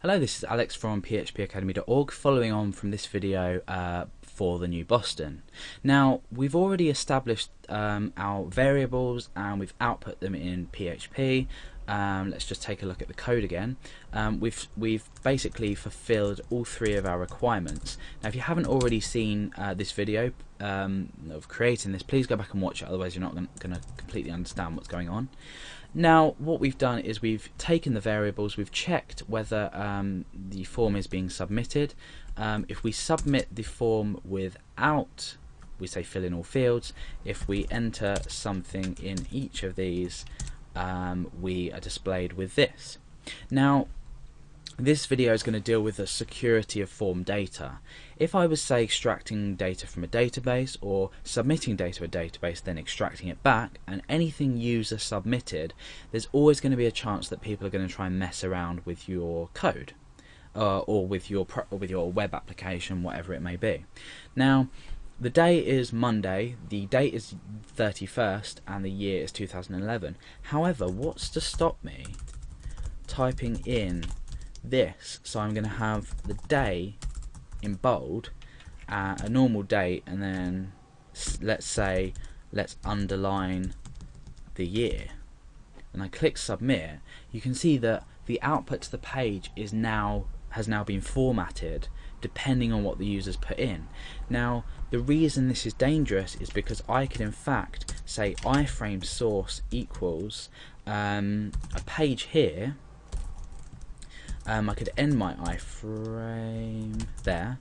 Hello, this is Alex from phpacademy.org, following on from this video for the new Boston. Now, we've already established our variables and we've output them in PHP. Let's just take a look at the code again. We've basically fulfilled all three of our requirements. Now, if you haven't already seen this video of creating this, please go back and watch it, otherwise you're not going to completely understand what's going on. Now, what we've done is we've taken the variables, we've checked whether the form is being submitted. If we submit the form without, we say fill in all fields. If we enter something in each of these, we are displayed with this. Now, this video is going to deal with the security of form data. If I was, say, extracting data from a database or submitting data to a database, then extracting it back, and anything user submitted, there's always going to be a chance that people are going to try and mess around with your code or with your web application, whatever it may be. Now, the day is Monday, the date is 31st, and the year is 2011. However, what's to stop me typing in this? So I'm going to have the day in bold, a normal date, and then let's underline the year, and I click submit. You can see that the output to the page has now been formatted depending on what the users put in. Now, the reason this is dangerous is because I can in fact say iframe source equals a page here. I could end my iframe there.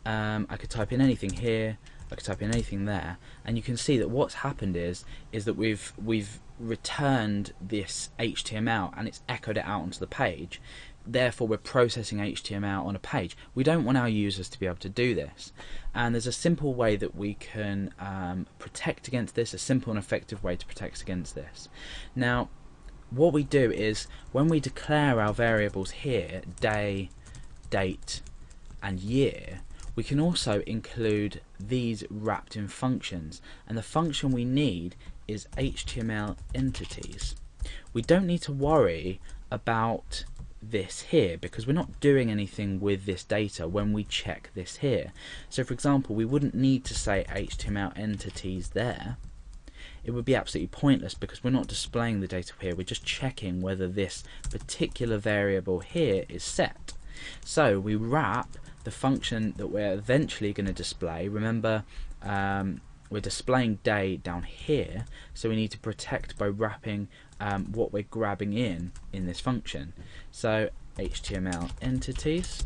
I could type in anything here. I could type in anything there, and you can see that what's happened is that we've returned this HTML and it's echoed it out onto the page. Therefore, we're processing HTML on a page. We don't want our users to be able to do this, and there's a simple way that we can protect against this. A simple and effective way to protect against this. Now, what we do is when we declare our variables here, day, date, and year, we can also include these wrapped in functions, and the function we need is htmlentities. We don't need to worry about this here because we're not doing anything with this data when we check this here. So, for example, we wouldn't need to say htmlentities there. It would be absolutely pointless because we're not displaying the data here, we're just checking whether this particular variable here is set. So we wrap the function that we're eventually going to display. Remember, we're displaying day down here, so we need to protect by wrapping what we're grabbing in this function. So htmlentities.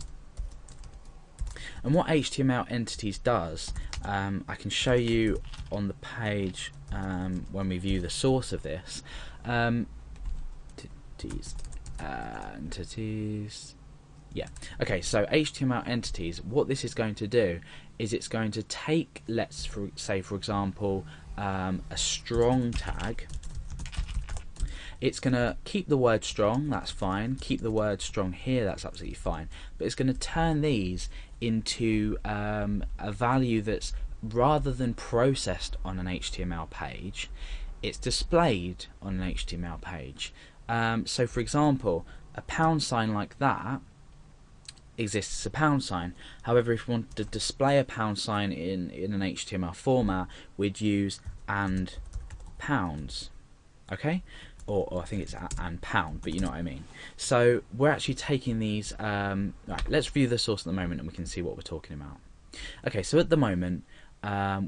And what htmlentities does, I can show you on the page when we view the source of this. Entities. Yeah. Okay. So htmlentities. What this is going to do is it's going to take, let's say, for example, a strong tag. It's going to keep the word strong, that's fine. Keep the word strong here, that's absolutely fine. But it's going to turn these into a value that's, rather than processed on an HTML page, it's displayed on an HTML page. So, for example, a pound sign like that exists as a pound sign. However, if we want to display a pound sign in an HTML format, we'd use and pounds. Okay? Or I think it's and pound, but you know what I mean. So we're actually taking these. Right, let's view the source at the moment and we can see what we're talking about. Okay, so at the moment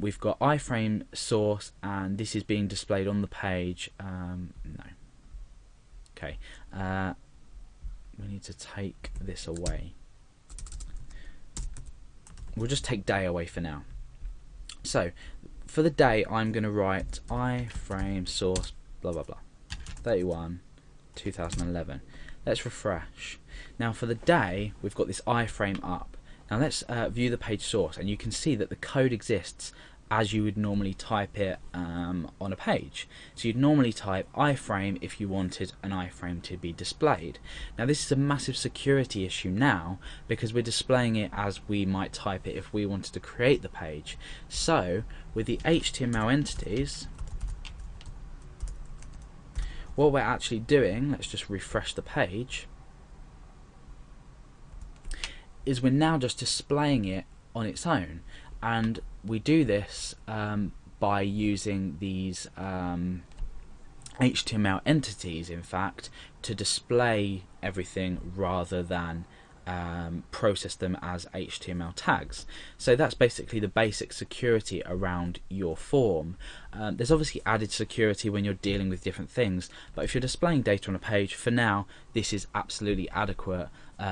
we've got iframe source and this is being displayed on the page. No. Okay, we need to take this away. We'll just take day away for now. So for the day, I'm going to write iframe source blah blah blah 31 2011. Let's refresh. Now for the day, we've got this iframe up. Now let's view the page source, and you can see that the code exists as you would normally type it on a page. So you'd normally type iframe if you wanted an iframe to be displayed. Now this is a massive security issue now because we're displaying it as we might type it if we wanted to create the page. So with the htmlentities, what we're actually doing, let's just refresh the page. is we're now just displaying it on its own, and we do this by using these HTML entities, in fact, to display everything rather than process them as HTML tags. So that's basically the basic security around your form. There's obviously added security when you're dealing with different things, but if you're displaying data on a page, for now this is absolutely adequate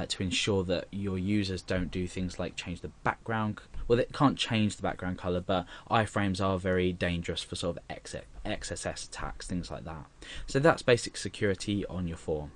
to ensure that your users don't do things like change the background. Well, they can't change the background color, but iframes are very dangerous for sort of XSS attacks, things like that. So that's basic security on your form.